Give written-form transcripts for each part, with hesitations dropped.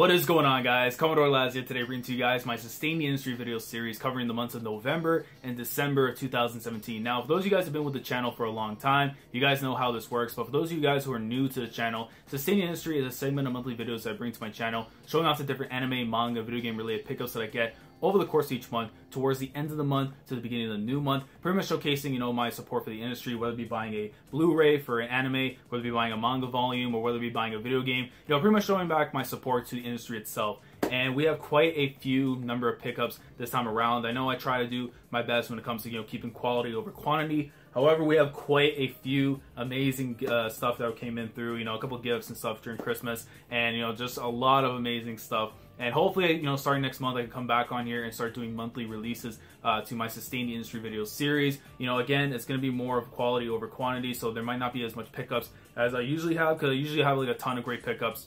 What is going on, guys? Commodore Laz here today, bringing to you guys my Sustain the Industry video series covering the months of November and December of 2017. Now, for those of you guys who have been with the channel for a long time, you guys know how this works, but for those of you guys who are new to the channel, Sustain the Industry is a segment of monthly videos that I bring to my channel, showing off the different anime, manga, video game related pickups that I get over the course of each month, towards the end of the month to the beginning of the new month, pretty much showcasing, my support for the industry, whether it be buying a Blu-ray for an anime, whether it be buying a manga volume, or whether it be buying a video game, pretty much showing back my support to the industry itself. And we have quite a few number of pickups this time around. I know I try to do my best when it comes to, keeping quality over quantity. However, we have quite a few amazing stuff that came in through, a couple gifts and stuff during Christmas, and, just a lot of amazing stuff. And hopefully, starting next month, I can come back on here and start doing monthly releases to my Sustain the Industry video series. Again, it's going to be more of quality over quantity, so there might not be as much pickups as I usually have, because I usually have like a ton of great pickups,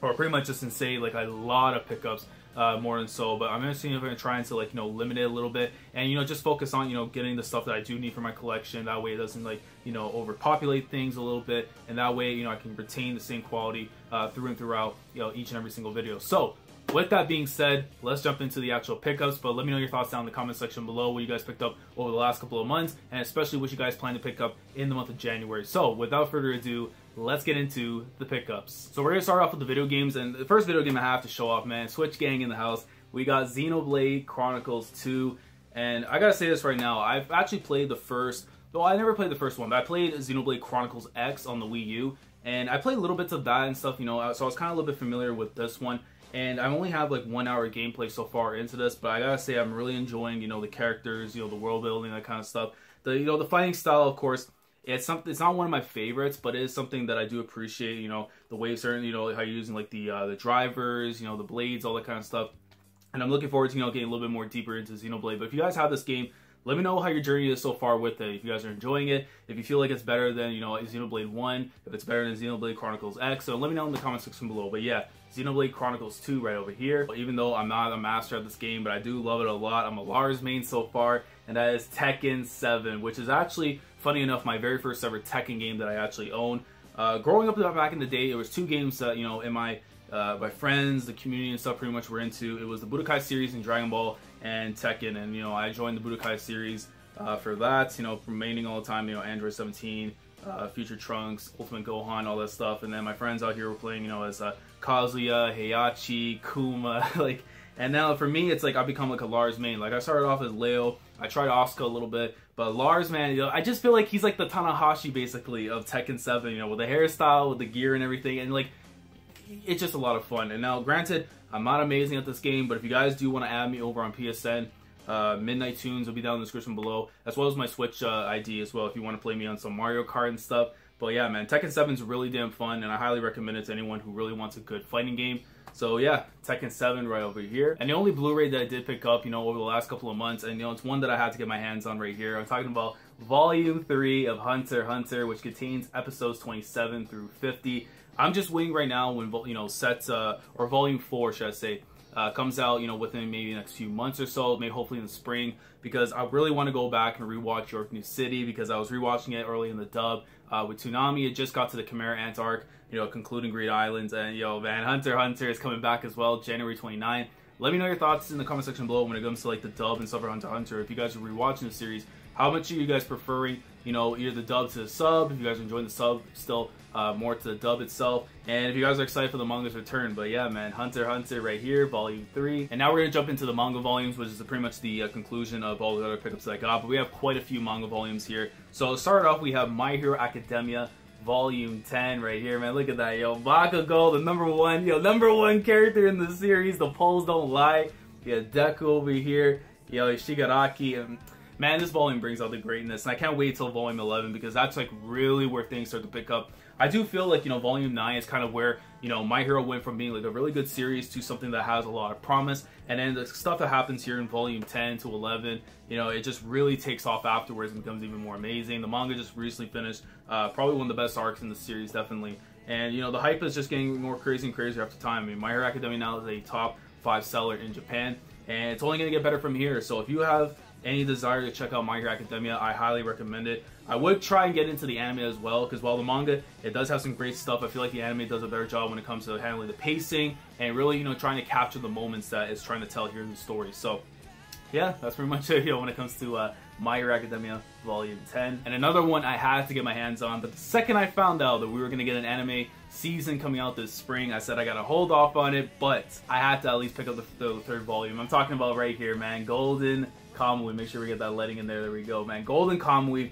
or pretty much just insane, like a lot of pickups. More than so, but I'm gonna see if I'm gonna try and to limit it a little bit, and just focus on getting the stuff that I do need for my collection. That way it doesn't overpopulate things a little bit, and that way I can retain the same quality through and throughout each and every single video. So with that being said, let's jump into the actual pickups, but let me know your thoughts down in the comment section below, what you guys picked up over the last couple of months, and especially what you guys plan to pick up in the month of January. So without further ado, let's get into the pickups. So we're going to start off with the video games, and the first video game I have to show off, man, Switch Gang in the house. We got Xenoblade Chronicles 2, and I gotta say this right now, I've actually played the first, well, I never played the first one, but I played Xenoblade Chronicles X on the Wii U, and I played little bits of that and stuff, so I was kind of a little bit familiar with this one. And I only have like 1 hour gameplay so far into this, but I gotta say I'm really enjoying, the characters, the world building, that kind of stuff. The fighting style, of course, it's not one of my favorites, but it is something that I do appreciate. The way certain, how you're using like the drivers, the blades, all that kind of stuff. And I'm looking forward to getting a little bit more deeper into Xenoblade. But if you guys have this game, let me know how your journey is so far with it. If you guys are enjoying it, if you feel like it's better than, Xenoblade 1, if it's better than Xenoblade Chronicles X, so let me know in the comment section below. But yeah, Xenoblade Chronicles 2 right over here. Even though I'm not a master at this game, but I do love it a lot. I'm a Lars main so far, and that is Tekken 7, which is actually, funny enough, my very first ever Tekken game that I actually own. Growing up back in the day, it was two games that, in my friends, the community and stuff pretty much were into. It was the Budokai series and Dragon Ball and Tekken, and I joined the Budokai series for that, remaining all the time, Android 17, Future Trunks, Ultimate Gohan, all that stuff. And then my friends out here were playing, as Kazuya, Heihachi, Kuma, and now for me, it's like I've become like a Lars main. Like I started off as Leo, I tried Asuka a little bit, but Lars, man, I just feel like he's like the Tanahashi basically of Tekken 7, with the hairstyle, with the gear and everything, and it's just a lot of fun. And now, granted, I'm not amazing at this game, but if you guys do want to add me over on PSN, MidnightTunes will be down in the description below, as well as my Switch ID as well, if you want to play me on some Mario Kart and stuff. But yeah, man, Tekken 7 is really damn fun, and I highly recommend it to anyone who really wants a good fighting game. So yeah, Tekken 7 right over here. And the only Blu-ray that I did pick up, over the last couple of months, and it's one that I had to get my hands on right here. I'm talking about Volume 3 of Hunter x Hunter, which contains episodes 27 through 50. I'm just waiting right now when, or Volume 4, should I say, comes out, within maybe the next few months or so, maybe hopefully in the spring, because I really want to go back and rewatch York New City, because I was rewatching it early in the dub with Toonami. It just got to the Chimera Ant arc, concluding Great Islands, and man, Hunter x Hunter is coming back as well, January 29th. Let me know your thoughts in the comment section below when it comes to the dub and stuff for Hunter x Hunter. If you guys are rewatching the series, how much are you guys preferring, either the dub to the sub, if you guys are enjoying the sub still more to the dub itself, and if you guys are excited for the manga's return. But yeah, man, Hunter x Hunter right here, Volume 3. And now we're going to jump into the manga volumes, which is pretty much the conclusion of all the other pickups that I got, but we have quite a few manga volumes here. So to start off, we have My Hero Academia Volume 10 right here, man. Look at that, Bakugo, the number one character in the series. The polls don't lie. Yeah, Deku over here, Shigaraki, and man, this volume brings out the greatness, and I can't wait till Volume 11, because that's really where things start to pick up. I do feel like, Volume 9 is kind of where, My Hero went from being like a really good series to something that has a lot of promise, and then the stuff that happens here in Volume 10 to 11, it just really takes off afterwards and becomes even more amazing. The manga just recently finished, probably one of the best arcs in the series, definitely. And, the hype is just getting more crazy and crazier after time. I mean, My Hero Academia now is a top 5 seller in Japan, and it's only going to get better from here. So if you have any desire to check out My Hero Academia, I highly recommend it. I would try and get into the anime as well, because while the manga, it does have some great stuff, I feel like the anime does a better job when it comes to handling the pacing and really, you know, trying to capture the moments that it's trying to tell here in the story. So yeah, that's pretty much it, you know, when it comes to My Hero Academia Volume 10. And another one I had to get my hands on, but the second I found out that we were going to get an anime season coming out this spring, I said I got to hold off on it, but I had to at least pick up the third volume. I'm talking about right here, man, Golden Kamuy. Make sure we get that letting in there. There we go, man. Golden Kamuy.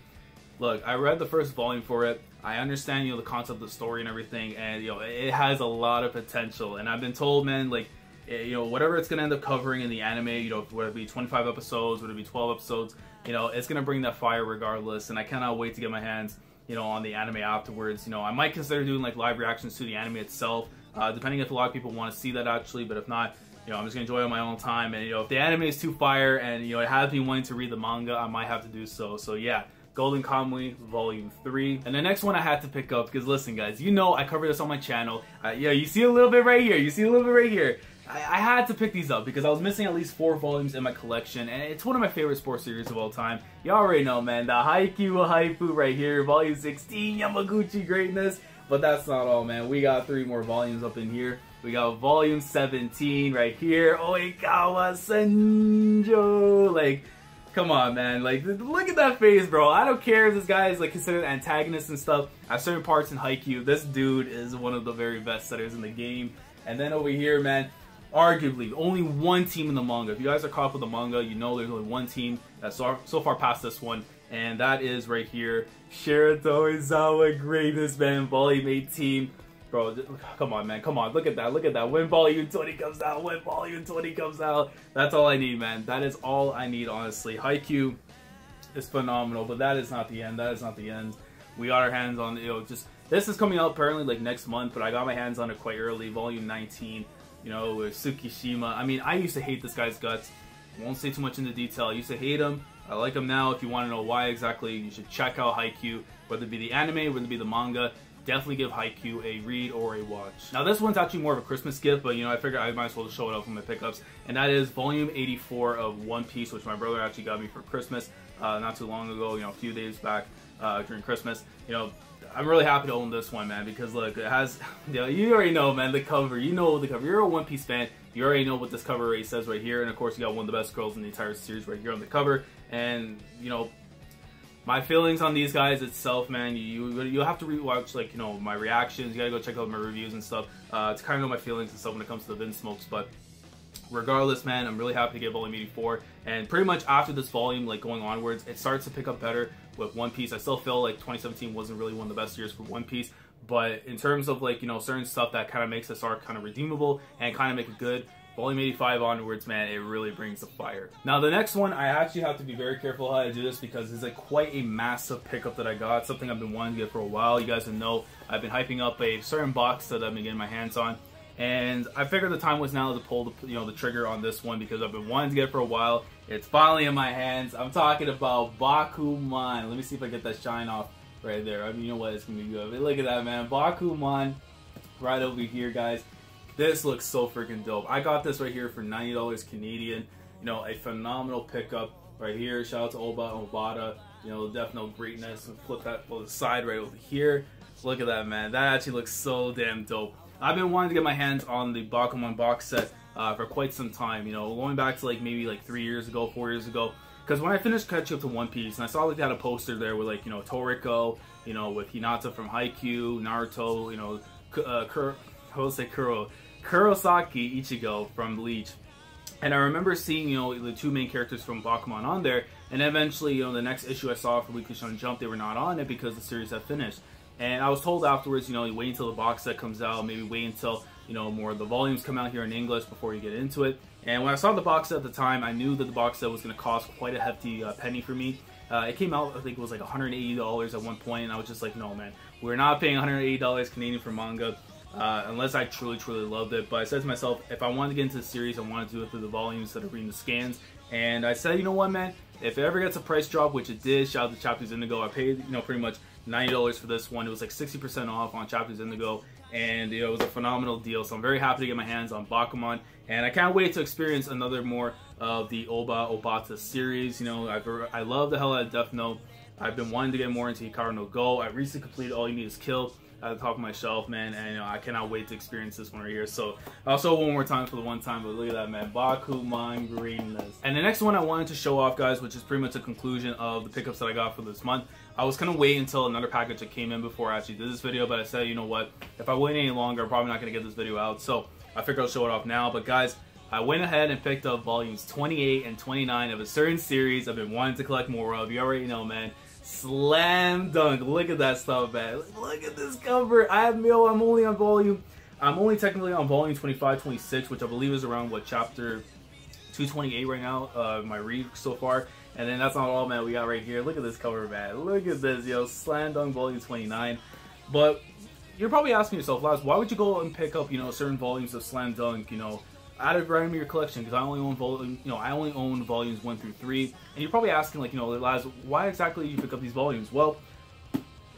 Look, I read the first volume for it. I understand, you know, the concept of the story and everything, and, you know, it has a lot of potential. And I've been told, man, like, you know, whatever it's going to end up covering in the anime, you know, whether it be 25 episodes, whether it be 12 episodes, you know, it's going to bring that fire regardless. And I cannot wait to get my hands, you know, on the anime afterwards. You know, I might consider doing, like, live reactions to the anime itself, depending if a lot of people want to see that, actually. But if not, you know, I'm just going to enjoy it on my own time. And, you know, if the anime is too fire and, you know, it has me wanting to read the manga, I might have to do so. So, yeah. Golden Kamuy Volume 3. And the next one I had to pick up, because listen guys, you know I cover this on my channel. Yeah, you see a little bit right here. You see a little bit right here. I had to pick these up because I was missing at least 4 volumes in my collection, and it's one of my favorite sports series of all time. You already know, man, the Haikyuu Haifu right here, Volume 16, Yamaguchi Greatness. But that's not all, man. We got 3 more volumes up in here. We got Volume 17 right here, Oikawa Senjo. Like, come on, man. Like, look at that face, bro. I don't care if this guy is, like, considered an antagonist and stuff at certain parts in Haikyuu. This dude is one of the very best setters in the game. And then over here, man, arguably only one team in the manga. If you guys are caught up with the manga, you know there's only one team that's so far past this one. And that is right here, Shirato Izawa Greatness, man, Volume 18. Bro, come on, man. Come on. Look at that. Look at that. When Volume 20 comes out. When Volume 20 comes out. That's all I need, man. That is all I need, honestly. Haikyuu is phenomenal, but that is not the end. That is not the end. We got our hands on, you know, just... This is coming out apparently, like, next month, but I got my hands on it quite early. Volume 19, you know, with Tsukishima. I mean, I used to hate this guy's guts. Won't say too much into detail. I used to hate him. I like him now. If you want to know why exactly, you should check out Haikyuu. Whether it be the anime, whether it be the manga, definitely give Haikyuu a read or a watch. Now this one's actually more of a Christmas gift, but you know, I figured I might as well show it off with my pickups. And that is Volume 84 of One Piece, which my brother actually got me for Christmas not too long ago, you know, a few days back during Christmas. You know, I'm really happy to own this one, man, because look, it has, you know, you already know, man, the cover. You know the cover. You're a One Piece fan. You already know what this cover rate says right here. And of course, you got one of the best girls in the entire series right here on the cover. And, you know, my feelings on these guys itself, man, you have to rewatch, like, you know, my reactions. You gotta go check out my reviews and stuff to kind of know my feelings and stuff when it comes to the Vin Smokes. But regardless, man, I'm really happy to get Volume 84. And pretty much after this volume, like going onwards, it starts to pick up better with One Piece. I still feel like 2017 wasn't really one of the best years for One Piece. But in terms of, like, you know, certain stuff that kind of makes this arc kind of redeemable and kind of make it good, Volume 85 onwards, man, it really brings the fire. Now, the next one, I actually have to be very careful how I do this because it's like quite a massive pickup that I got. Something I've been wanting to get for a while. You guys know I've been hyping up a certain box that I've been getting my hands on. And I figured the time was now to pull the, you know, the trigger on this one because I've been wanting to get it for a while. It's finally in my hands. I'm talking about Bakuman. Let me see if I get that shine off right there. I mean, you know what? It's going to be good. But look at that, man. Bakuman right over here, guys. This looks so freaking dope. I got this right here for $90 Canadian. You know, a phenomenal pickup right here. Shout out to Obata. You know, Death Note greatness. Flip that to the side right over here. Look at that, man. That actually looks so damn dope. I've been wanting to get my hands on the Bakuman box set for quite some time. You know, going back to like maybe like 3 years ago, 4 years ago. Because when I finished catching up to One Piece, and I saw like they had a poster there with like, you know, Toriko, you know, with Hinata from Haikyuu, Naruto, you know, Kurosaki Ichigo from Bleach. And I remember seeing, you know, the 2 main characters from Bakuman on there, and eventually, you know, the next issue I saw for Weekly Shonen Jump, they were not on it because the series had finished. And I was told afterwards, you know, you wait until the box set comes out, maybe wait until, you know, more of the volumes come out here in English before you get into it. And when I saw the box set at the time, I knew that the box set was going to cost quite a hefty penny for me. It came out, I think it was like $180 at one point, and I was just like, no, man, we're not paying $180 Canadian for manga. Unless I truly loved it. But I said to myself, if I wanted to get into the series, I wanted to do it through the volumes instead of reading the scans. And I said, you know what, man, if it ever gets a price drop, which it did, shout out to Chapters Indigo, I paid, you know, pretty much $90 for this one. It was like 60% off on Chapters Indigo. and it was a phenomenal deal. So I'm very happy to get my hands on Bakuman, and I can't wait to experience another more of the Obata series. You know, I love the hell out of Death Note. I've been wanting to get more into Hikaru no Go. I recently completed All You Need Is Kill at the top of my shelf, man, and you know, I cannot wait to experience this one right here. So I'll show one more time for the one time, but look at that, man. Bakuman greenness. And the next one I wanted to show off, guys, which is pretty much a conclusion of the pickups that I got for this month. I was gonna wait until another package that came in before I actually did this video, but I said, you know what, if I wait any longer, I'm probably not gonna get this video out, so I figured I'll show it off now. But guys, I went ahead and picked up volumes 28 and 29 of a certain series I've been wanting to collect more of. You already know, man. Slam Dunk. Look at that stuff, man. Look at this cover. I'm only technically on volume 25, 26, which I believe is around what, chapter 228 right now, my read so far. And then that's not all, man. We got right here. Look at this cover, man. Look at this, yo. Slam Dunk volume 29. But you're probably asking yourself, Laz, why would you go and pick up, you know, certain volumes of Slam Dunk, you know, out of your collection? Because I only own volumes 1 through 3, and you're probably asking, like, you know, Laz, why exactly do you pick up these volumes? Well,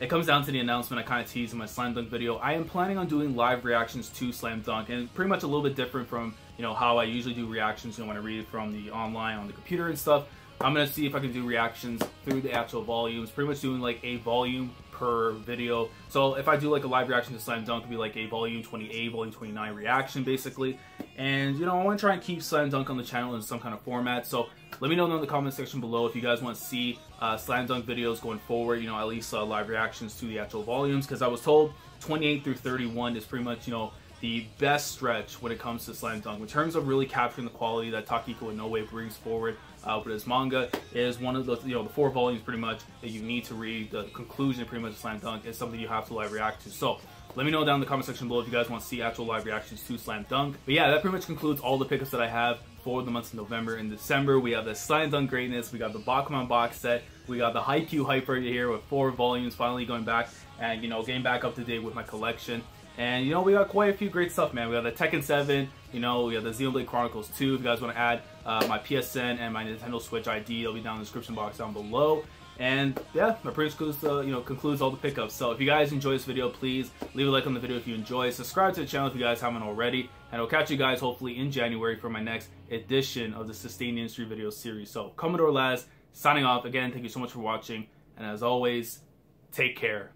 it comes down to the announcement I kind of teased in my Slam Dunk video. I am planning on doing live reactions to Slam Dunk, and pretty much a little bit different from, you know, how I usually do reactions, you know, when I read it from the online on the computer and stuff. I'm gonna see if I can do reactions through the actual volumes, pretty much doing like a volume per video. So if I do like a live reaction to Slam Dunk, it'll be like a volume 28, volume 29 reaction basically. And you know, I want to try and keep Slam Dunk on the channel in some kind of format. So let me know in the comment section below if you guys want to see Slam Dunk videos going forward, you know, at least live reactions to the actual volumes, because I was told 28 through 31 is pretty much, you know, the best stretch when it comes to Slam Dunk in terms of really capturing the quality that Takiko Inoue brings forward with his manga. Is one of the, you know, the 4 volumes pretty much that you need to read. The conclusion pretty much of Slam Dunk is something you have to live react to. So let me know down in the comment section below if you guys want to see actual live reactions to Slam Dunk. But yeah, that pretty much concludes all the pickups that I have for the months of November and December. We have the Slam Dunk greatness, we got the Bakuman box set, we got the Haikyuu hype right here with 4 volumes finally going back and, you know, getting back up to date with my collection. And, you know, we got quite a few great stuff, man. We got the Tekken 7, you know, we got the Xenoblade Chronicles 2. If you guys want to add my PSN and my Nintendo Switch ID, it'll be down in the description box down below. And yeah, that pretty much concludes all the pickups. So if you guys enjoy this video, please leave a like on the video if you enjoy. Subscribe to the channel if you guys haven't already. And I'll catch you guys hopefully in January for my next edition of the Sustained Industry video series. So Commodore Laz, signing off. Again, thank you so much for watching. And as always, take care.